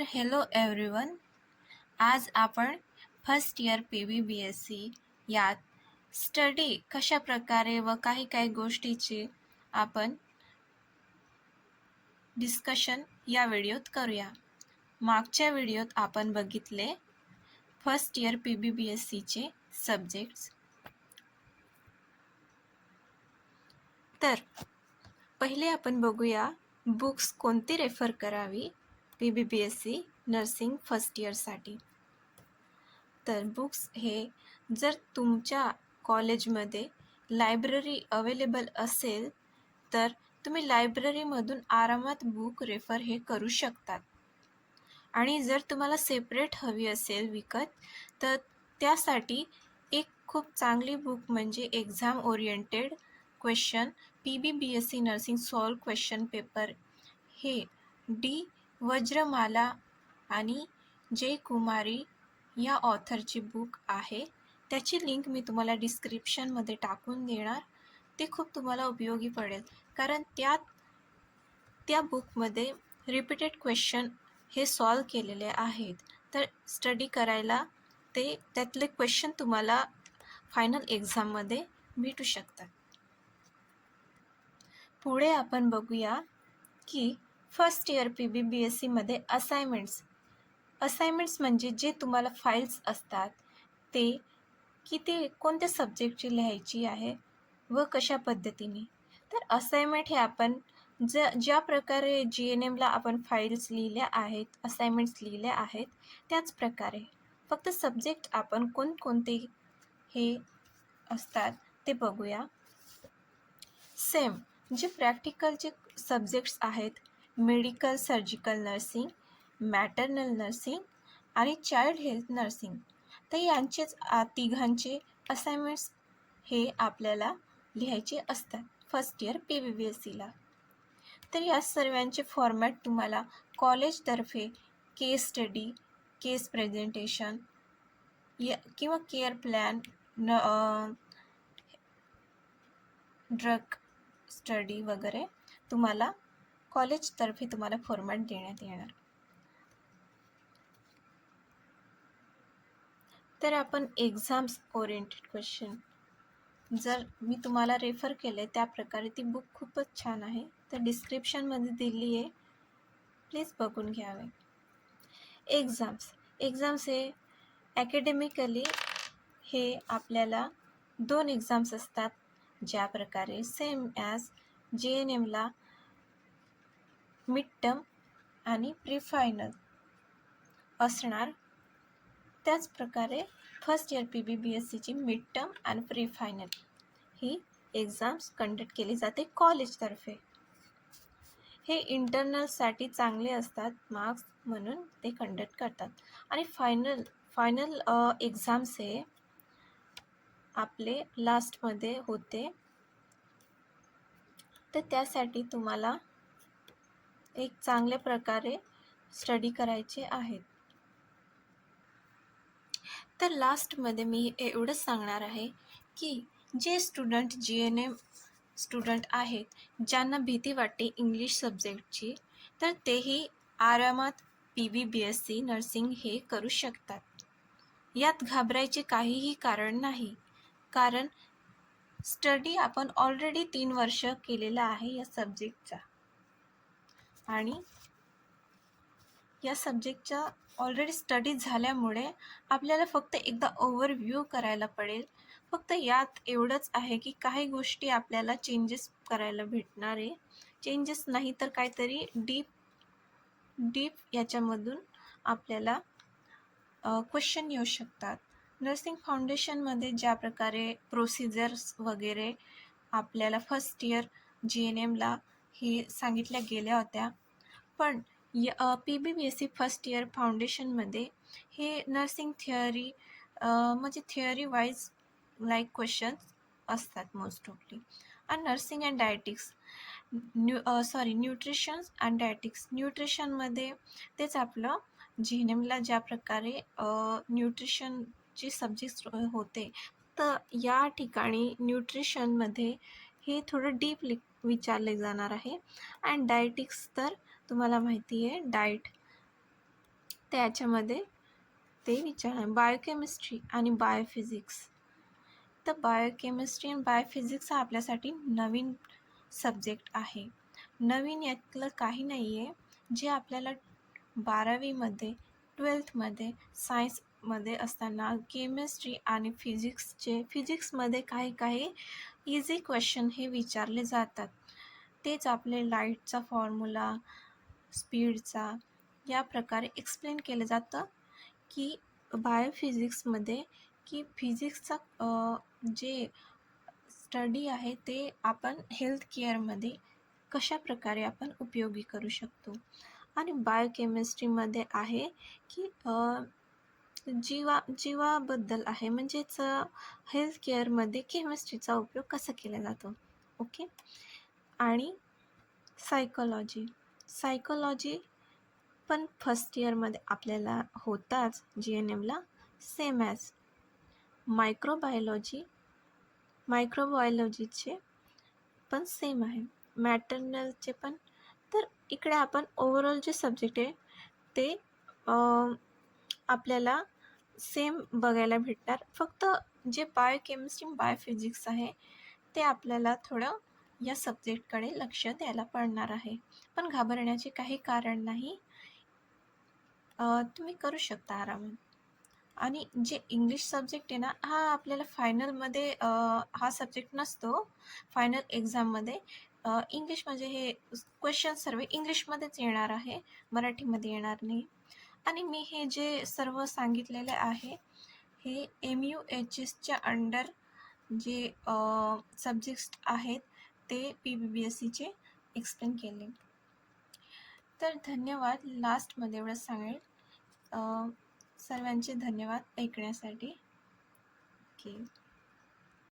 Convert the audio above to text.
तर hello everyone. आज आपण फर्स्ट इयर PBBSc यात स्टडी कशा प्रकारे व काही गोष्टीची आपण डिस्कशन या व्हिडिओत करूया. मागच्या व्हिडिओत आपण बघितले फर्स्ट इयर PBBScचे सब्जेक्ट्स. तर पहिले आपण बघूया बुक्स कोणती रेफर करावी PBBSc नर्सिंग फर्स्ट इयरसाठी. तर बुक्स हे जर तुमच्या कॉलेजमध्ये लायब्ररी अवेलेबल असेल तर तुम्ही लायब्ररीमधून आरामात बुक रेफर हे करू शकतात. आणि जर तुम्हाला सेपरेट हवी असेल विकत तर त्यासाठी एक खूप चांगली बुक म्हणजे exam oriented question PBBSc nursing solve question paper हे डी वज्रमाला आणि जे कुमारी या ऑथरची बुक आहे. त्याची लिंक मी तुम्हाला डिस्क्रिप्शनमध्ये टाकून देणार. ते खूप तुम्हाला उपयोगी पडेल कारण त्या बुकमध्ये रिपीटेड क्वेश्चन हे सॉल्व केलेले आहेत. तर स्टडी करायला त्यातले क्वेश्चन तुम्हाला फायनल एक्झाममध्ये भेटू शकतात. पुढे आपण बघूया की फर्स्ट इयर PBBScमध्ये असाइनमेंट्स म्हणजे जे तुम्हाला फाईल्स असतात ते कोणत्या सब्जेक्टची लिहायची आहे व कशा पद्धतीने. तर असाइनमेंट हे आपण ज्या प्रकारे GNMला आपण फाईल्स लिहिल्या आहेत, असाइनमेंट्स लिहिल्या आहेत त्याच प्रकारे फक्त सब्जेक्ट आपण कोणकोणते हे असतात ते बघूया. सेम जे प्रॅक्टिकलचे सब्जेक्ट्स आहेत medical surgical nursing, maternal nursing आणि चाइल्ड हेल्थ नर्सिंग. तर यांचेच तिघांचे असाइनमेंट्स हे आपल्याला लिहायचे असतात फर्स्ट इयर PBBScला. तर या सर्वांचे फॉर्मॅट तुम्हाला कॉलेजतर्फे केस स्टडी, केस प्रेझेंटेशन किंवा केअर प्लॅन, ड्रग स्टडी वगैरे तुम्हाला कॉलेजतर्फे तुम्हाला फॉर्मॅट देण्यात येणार. तर आपण एक्झाम्स ओरिएंटेड क्वेश्चन जर मी तुम्हाला रेफर केले त्या प्रकारे ती बुक खूपच छान आहे. तर डिस्क्रिप्शनमध्ये दिली आहे, प्लीज बघून घ्यावे. एक्झाम्स हे ॲकॅडमिकली हे आपल्याला 2 एक्झाम्स असतात. ज्या प्रकारे सेम ॲज GNMला मिड टर्म आणि प्री फायनल असणार त्याच प्रकारे फर्स्ट इयर PBBScची मिड टर्म आणि प्री फायनल ही एक्झाम्स कंडक्ट केली जाते कॉलेजतर्फे. हे इंटरनलसाठी चांगले असतात मार्क्स म्हणून ते कंडक्ट करतात. आणि फायनल एक्झाम्स हे आपले लास्टमध्ये होते. तर त्यासाठी तुम्हाला एक चांगल्या प्रकारे स्टडी करायचे आहेत. तर लास्टमध्ये मी एवढंच सांगणार आहे की जे स्टुडंट GNM स्टुडंट आहेत ज्यांना भीती वाटते इंग्लिश सब्जेक्टची तर तेही आरामात PBBSc नर्सिंग हे करू शकतात. यात घाबरायचे काहीही कारण नाही कारण स्टडी आपण ऑलरेडी 3 वर्ष केलेला आहे या सब्जेक्टचा आणि या सब्जेक्टचा ऑलरेडी स्टडी झाल्यामुळे आपल्याला फक्त एकदा ओव्हरव्ह्यू करायला पडेल. फक्त यात एवढंच आहे की काही गोष्टी आपल्याला चेंजेस करायला भेटणार आहे. चेंजेस नाही तर काहीतरी डीप याच्यामधून आपल्याला क्वेश्चन येऊ शकतात. नर्सिंग फाउंडेशनमध्ये ज्या प्रकारे प्रोसिजर्स वगैरे आपल्याला फर्स्ट इयर GNMला हे सांगितल्या गेल्या होत्या पण PBBSc फर्स्ट इयर फाउंडेशनमध्ये हे नर्सिंग थिअरी म्हणजे थिअरी वाईज लाईक क्वेश्चन्स असतात मोस्ट ऑफली. आणि nursing and dietetics nutritions and dietetics न्यूट्रिशनमध्ये तेच आपलं GNMला ज्या प्रकारे न्यूट्रिशनचे सब्जेक्ट्स होते तर या ठिकाणी न्यूट्रिशनमध्ये हे थोडं डीपली विचारले जाणार आहे. अँड डायटिक्स तर तुम्हाला माहिती आहे त्याच्यामध्ये ते विचारणार बायोकेमिस्ट्री आणि बायोफिजिक्स. तर बायोकेमिस्ट्री आणि बायोफिजिक्स हा आपल्यासाठी नवीन सब्जेक्ट आहे. नवीन यातलं काही नाही आहे. जे आपल्याला 12वीमध्ये 12थमध्ये सायन्समध्ये असताना केमिस्ट्री आणि फिजिक्समध्ये काही काही इझी क्वेश्चन हे विचारले जातात. तेच आपले लाईटचा फॉर्म्युला, स्पीडचा या प्रकारे एक्सप्लेन केलं जातं की बायोफिजिक्समध्ये की फिजिक्सचा जे स्टडी आहे ते आपण हेल्थ केअरमध्ये कशाप्रकारे आपण उपयोगी करू शकतो. आणि बायोकेमिस्ट्रीमध्ये आहे की जीवाबद्दल आहे, म्हणजेच हेल्थ केअरमध्ये केमिस्ट्रीचा उपयोग कसा केला जातो. ओके. आणि सायकोलॉजी पण फर्स्ट इयरमध्ये आपल्याला होताच GNMला, सेम ॲज मायक्रोबायोलॉजीचे पण सेम आहे, मॅटर्नलचे पण. तर इकडे आपण ओव्हरऑल जे सब्जेक्ट आहे ते आपल्याला सेम बघायला भेटणार. फक्त जे बायोकेमिस्ट्री बायोफिजिक्स आहे ते आपल्याला थोडं या सब्जेक्टकडे लक्ष द्यायला पडणार आहे. पण घाबरण्याचे काही कारण नाही, तुम्ही करू शकता आरामात. आणि जे इंग्लिश सब्जेक्ट आहे ना, हा आपल्याला फायनलमध्ये हा सब्जेक्ट नसतो. फायनल एक्झाममध्ये इंग्लिश म्हणजे हे क्वेश्चन सर्व इंग्लिशमध्येच येणार आहे, मराठीमध्ये येणार नाही. आणि मी हे जे सर्व सांगितलेले आहे हे MUHSच्या अंडर जे सब्जेक्ट्स आहेत ते PBBSCचे एक्सप्लेन केले. तर धन्यवाद. लास्टमध्ये एवढंच सांगेल. सर्वांचे धन्यवाद ऐकण्यासाठी. ओके.